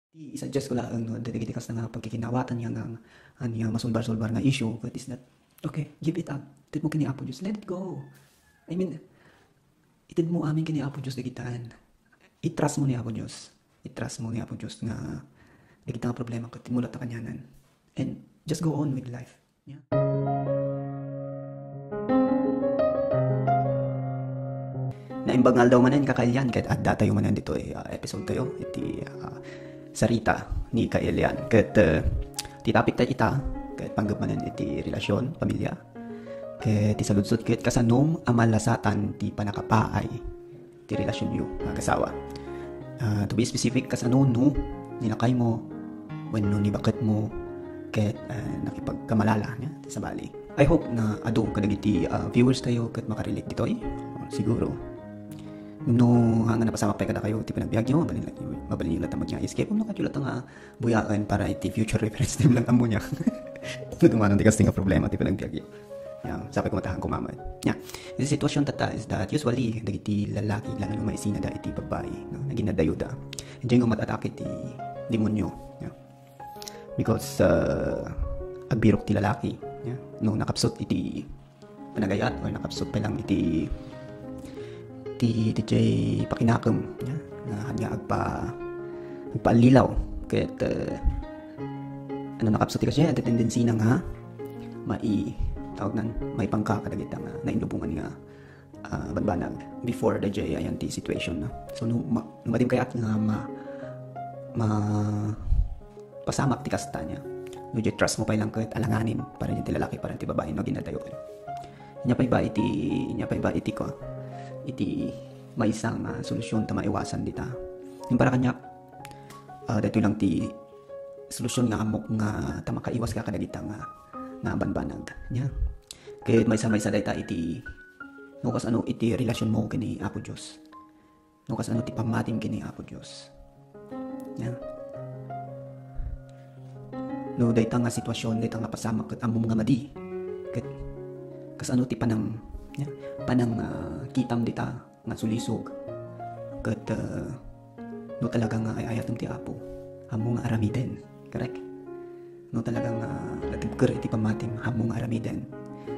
I-suggest ko lang no, dili kas nga pagkikinawatan niya nga niya masulbar-sulbar nga issue but is that okay, give it up. Itid mo kini Apo Diyos, let it go. I mean, itid mo amin kini Apo Diyos digitan. I-trust mo ni Apo Diyos. I-trust mo ni Apo Diyos nga digita nga problema ket timulat ta kanyanan. And just go on with life. Yeah. Naimbagal daw manan kakailan ket adda tayo manan dito episode tayo iti sarita ni Kaelian ket ti topic ta ita ket panggap manan iti relasyon pamilya ket ti saludsod ket kasanom a malasatan ti panakapaay ti relasyon yu nga kasawa. To be specific kasano no nilakay mo wenno ni bakit mo ket nakipagkamalala nya ti sabali. I hope na adu kadagiti viewers tayo ket makarelate ditoy siguro. No hanga napasamak pa kada kayo ti pinagbiag nyo mabalin lang tamad nga escape no kadyo nga buyaan para iti future reference din lang amo nya dumanon ti kasting nga problema ti pinagbiag yang sabi ko matahan kumamad nya the situation tata is that usually dagiti lalaki lalo no maisina da iti babae no naginadayuda enjay nga matatake ti demonyo yeah. Because agbirok ti lalaki yeah. No nakapsot iti panagayat or nakapsot pa lang iti DJ pakinakam nya nga agpaalilaw ket ano nakapsot kasi at tendency na nga tawag nan may pangka kadagita nga nainlubungan nga banbanag before the ayan ti situation na so no madim kayat nga pasamak ti kasta nya no trust mo pa lang ket alanganin para ti lalaki para ti babae no ginadayo nya pa iba iti ko iti may isang solusyon ta maiwasan dita. Yung para kanya dito lang ti solusyon nga amok nga ta makaiwas ka kadagita nga banbanag nya. Kaya may isa dayta iti no kas ano iti relasyon mo kini Apo Dios. No kas ano ti pamatim kini Apo Dios. Nya. No dayta nga sitwasyon dayta nga pasamak ket amom nga madi. Ket kas ano ti panang kitam dita nga sulisog ket no talaga nga ayatom ti Apo hamo nga aramiden correct no talaga nga latibker iti pamatim hamo nga aramiden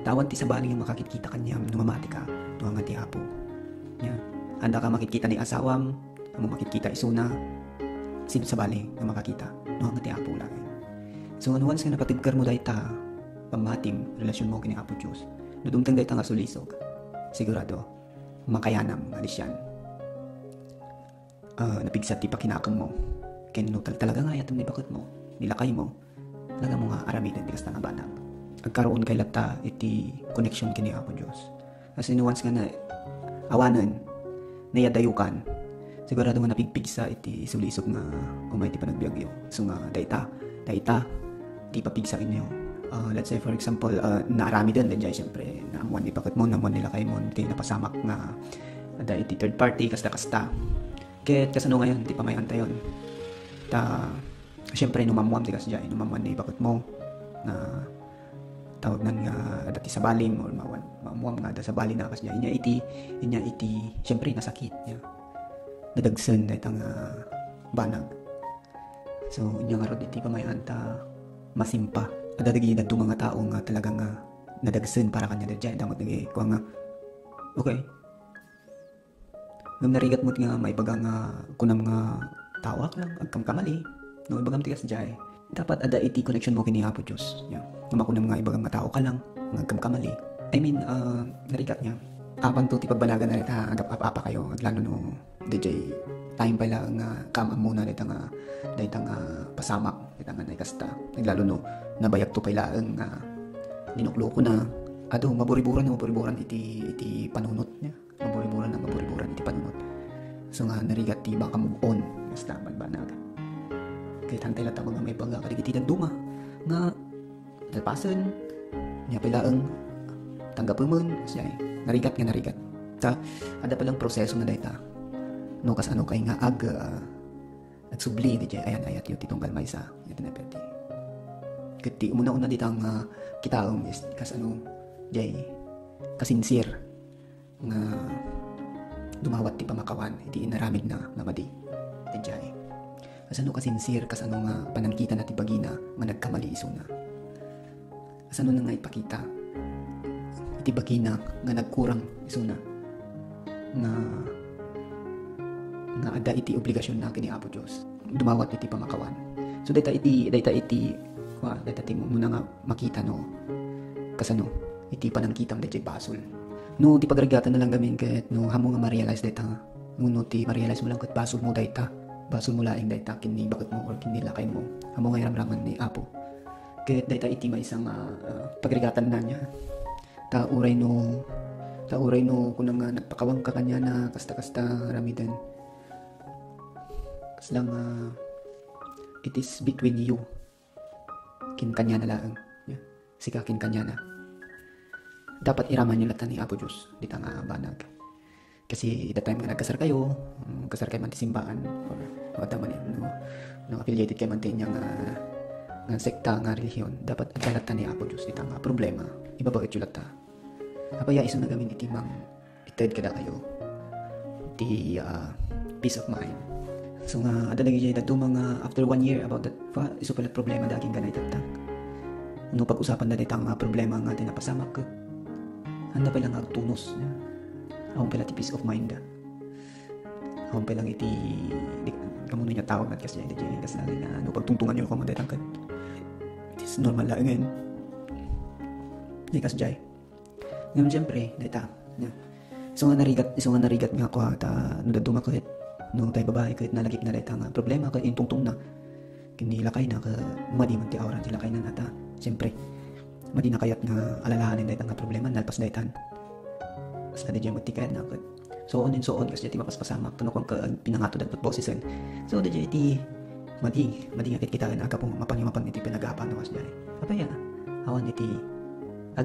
tawan ti sabali nga makakita kanyam no mamati ka tuwa nga ti Apo nya anda ka makikita ni asawam hamo makikita isuna sino sabali nga makakita no nga ti Apo lang so once nga napatibker mo dayta pamatim relasyon mo kini Apo Dios no dumteng dayta nga sulisog sigurado makayanam alis yan napigsat ti pakinakam mo kaya talaga nga yatam ni bakit mo nilakay mo talaga mo nga aramidan tigas na nga banag agkaroon kay lata iti connection kini Apo Diyos kasi once nga na awanan nayadayukan sigurado nga napigpigsa iti sulisog nga umay ti panagbiagyo so nga dayta ti papigsa inyo let's say for example naarami din dyan syempre naamuan ni bakit mo naamuan nila kay mo kaya napasamak nga ada iti third party kasta kaya kasano ngayon ti pamayan tayon ta syempre numamuam ti kasdyan numamuan ni bakit mo na tawag nan nga ada ti sabaling or mamuam nga ada sabalin na kasdyan inya iti syempre nasakit niya nadagsen dahit ang banag so inya nga rod iti pamayan ta masimpa ada dagi na mga tao nga talagang nadagsen para kanya dyan damot nagi ko nga okay ngam narigat mo nga may bagang kunam nga tawak lang agkam kamali no ibagam tigas jay dapat ada iti connection mo kini Apo Dios yeah. Makunam nga ibagang nga tao ka lang agkam kamali I mean narigat niya apan to ti pagbalagan na ita agap apa kayo lalo no DJ time pa lang kamam muna dito nga pasamak dito nga naikasta lalo no nabayag to pailaan nga dinuklo ko na maburiburan iti panunot niya maburiburan iti panunot so nga narigat ti baka move on basta banbanag kaya tantay lata mga may baga kadigiti duma nga dalpasan niya pailaan tanggapumon siya narigat ta ada palang proseso na dayta no kas ano kay nga nagsubli di jay ayat yung titunggal maysa ito na pwede kati una ditang kitaong is kas ano jay kasinsir nga dumawat ti pamakawan iti inaramid na madi di jay Asano ka sincere kasano nga panangkita na ti bagina nga nagkamali iso na. Asano na nga ipakita iti bagina nga nagkurang iso na nga ada iti obligasyon na kini Apo Dios dumawat iti pamakawan. So data iti muna nga makita no kasano iti panangkitam dayjay basol. No ti pagragatan na lang gamin ket no hamo nga ma-realize data nga. No ti ma-realize mo lang ket basol mo dayta. Basol mo laing dayta kini bakit mo or kini lakay mo. Hamo nga ramraman ni Apo. Ket dayta iti maisang pagragatan na niya. Ta uray no kunang nga nagpakawang ka kanya na kasta ramidan. Kaslang it is between you kin kanya na lang. Yeah. Sika kin kanya na. Dapat iraman niyo latan ni Apo Diyos. Dita nga banag. Kasi the time nga nagkasar kayo man ti simbahan or wata man no affiliated kayo man ti nga sekta nga relihiyon. Dapat adalatan ni Apo Diyos. Dita nga problema. Ibabawit yung lata. Apaya iso na gamin iti mang ited kada kayo. Iti peace of mind. So nga, ada lagi dyan ito mga after 1 year about that, iso pala problema daging ganay tatang. Ano pag-usapan na dito ang problema nga tinapasamak ka. Handa pa lang agtunos. Ahon pala ti peace of mind. Ahon pa lang iti, kamuno niya tawag natin kasi dyan, kasi lagi na pagtungtungan nyo kung madatang ka. It is normal lang ngayon. Hindi kasi dyan. Ngayon siyempre, dito. So nga narigat nga ako nudaduma ko no tayo babae kahit nalagip na dayta nga problema kahit intungtong na kinilakay na ka madi man ti awran ti lakay na nata siyempre madi na kayat nga alalahanin dayta nga problema nalpas daytan basta di dyan magtikayat na kahit so on kasi di mapaspasamak tunok ang pinangato dat bosisen so di dyan iti madi nga kita na agapong mapangimapan iti pinag-aapan na was dyan apaya awan iti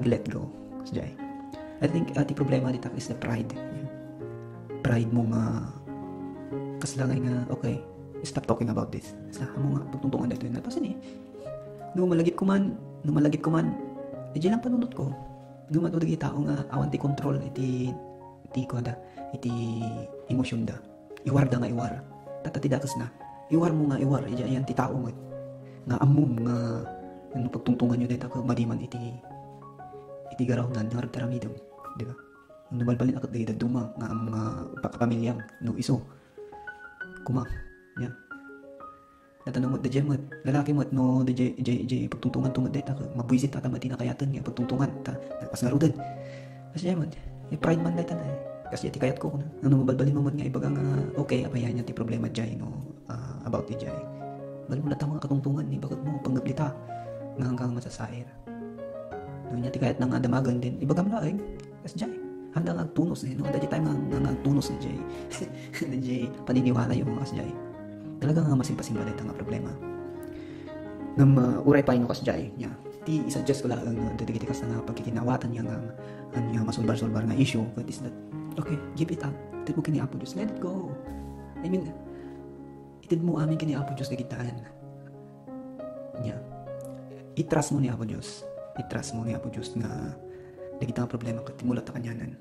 let go was dyan I think ati problema dito is the pride pride mo nga kaslangay nga, okay, stop talking about this. Sa mo nga, pagtungtungan dito yun. Pasin nung malagip ko man, di lang panunod ko. Nung matudag tao nga, awan ti control, iti emosyon da. Iwar da nga iwar. Tatatidakas na. Iwar mo nga iwar, yan ti tao mo. Nga amom nga, nung pagtungtungan nyo dito, madiman iti garaw nga, nga taramidom. Diba? Nung nabalbalin akot dito, duma, nga ang mga pakapamilyang, no iso. Kumang, yan. Natanong mo, DJ mo, lalaki mo, no, DJ, pagtungtungan tungod dito, mabuisit ta mati na kayatan nga, pagtungtungan, nagpas nga rudin. Kasi yan mo, pride man dito na kasi ti kayat ko, ano mabalbalin mo nga, ibaga nga, okay, apayan niya ti problema dyan, no, about DJ. Bal mo na mga katungtungan, bakit mo, panggablita, nga hanggang masasair. No, niya ti kayat na nga damagan din, ibaga mo laing, kasi dyan. Handa nga tunos no? Dati tayo nga tunos ni Jay. Ni Jay, paniniwala yung mga kasjay. Talaga nga masimpa-simpa dito nga problema. Ngam uray pa ino kasjay. Yeah. Ti isa-adjust ko lang dadagiti kas nga pagkikinawatan niya nga masulbar-sulbar nga issue. But is that, okay, give it up. Itid mo kini Apo Diyos. Let it go. I mean, itid mo amin kini Apo Diyos nagitaan. Yeah. I-trust mo ni Apo Diyos. I-trust mo ni Apo Diyos nga nagita ang problema ko, timulat na kanyanan.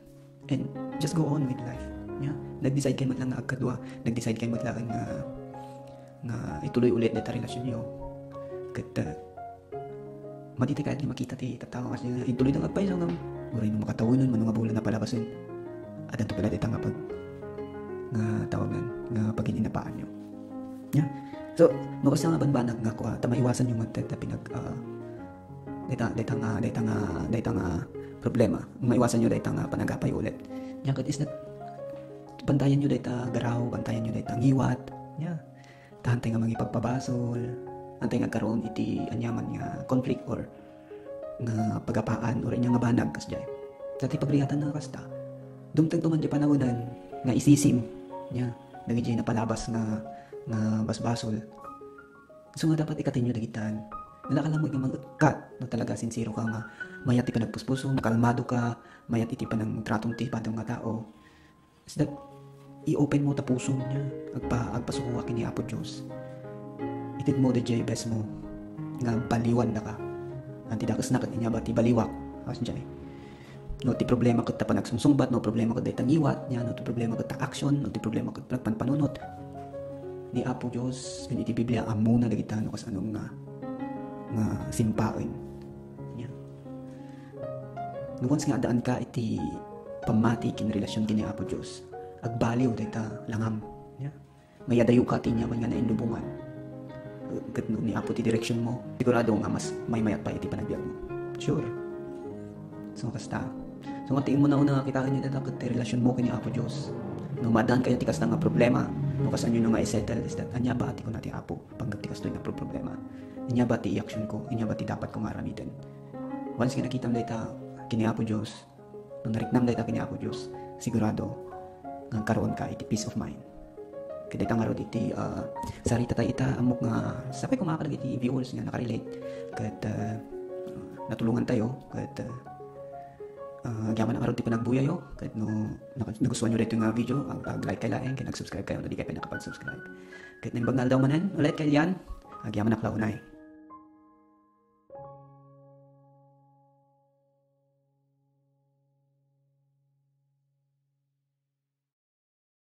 And just go on with life. Yeah? Nag-decide kayo lang nga agkadwa. Nag-decide kayo lang nga ituloy ulit dito relasyon nyo. Kat matiti kahit nga makita ti tatawa kasi nga ituloy na agpay nga uray nung makatawinon man nga bulan na palabasin. At ito pala dito nga pag nga tawagan nga pag-ininapaan nyo. Yeah? So, nukas nga banbanag nga ko tamaiwasan yung matata pinag data nga problema. Maiwasan nyo dahil nga panagapay ulit. Yan kat is that bantayan nyo dahil garaw, bantayan nyo dahil ngiwat. Yeah. Tahantay nga magipagpabasol. Hantay nga karoon iti anyaman nga conflict or nga pagapaan or inya nga banag kas dyan. Dati pagriyatan na kasta. Dumtag tuman dyan panagunan nga isisim. Yeah. Dagi dyan napalabas nga basbasol. So nga dapat ikatin nyo dagitan. Nalakalang mo yung mag-cut na talaga sincero ka nga mayat iti panagpuspuso, makalmado ka, mayat iti panang tratong ti padang nga tao. Is that i-open mo ta puso niya, agpasukuha kini Apo Diyos. Itid mo DJ best mo nga baliwan na ka. Anti dakas na kanya ba ti baliwak. As dyan no ti problema ket ta panagsungsungbat, no problema ket daytang iwat, nya no ti problema ket ta action, no ti problema ket panpanunot. ni Apo Diyos iti Biblia amo na dagita no kas anong nga simpain nya nuwans nga daan ka iti pamati kin relasyon kini Apo Diyos agbaliw dayta langam nya mayadayo ka tinya man nga nainlubungan ket no ni Apo ti direksyon mo sigurado nga mas may mayat pa iti panagbiag mo sure so kasta so matiin mo na una kita kanyo data ket relasyon mo kini Apo Diyos no madaan kayo tikas na nga problema no kas anyo nga i-settle is that anya ba ati ko nati Apo panggap tikas to nga problema anya ba ti i-action ko anya ba ti dapat ko nga aramitan once nga nakita mo dayta kini Apo Diyos no nariknam dayta kini Apo Diyos sigurado nga karoon ka iti peace of mind kaya dayta nga rod iti sarita tayo ita amok nga sapay kumakalag iti viewers nga nakarelate kat natulungan tayo kat Gyaman ang araw di pa nagbuyayo kahit no nagustuhan nyo rito nga video like kayo laeng kaya nag-subscribe kayo na di kayo nakapag-subscribe kahit na yung bagnal daw manan ulit kayo yan gyaman na klaunay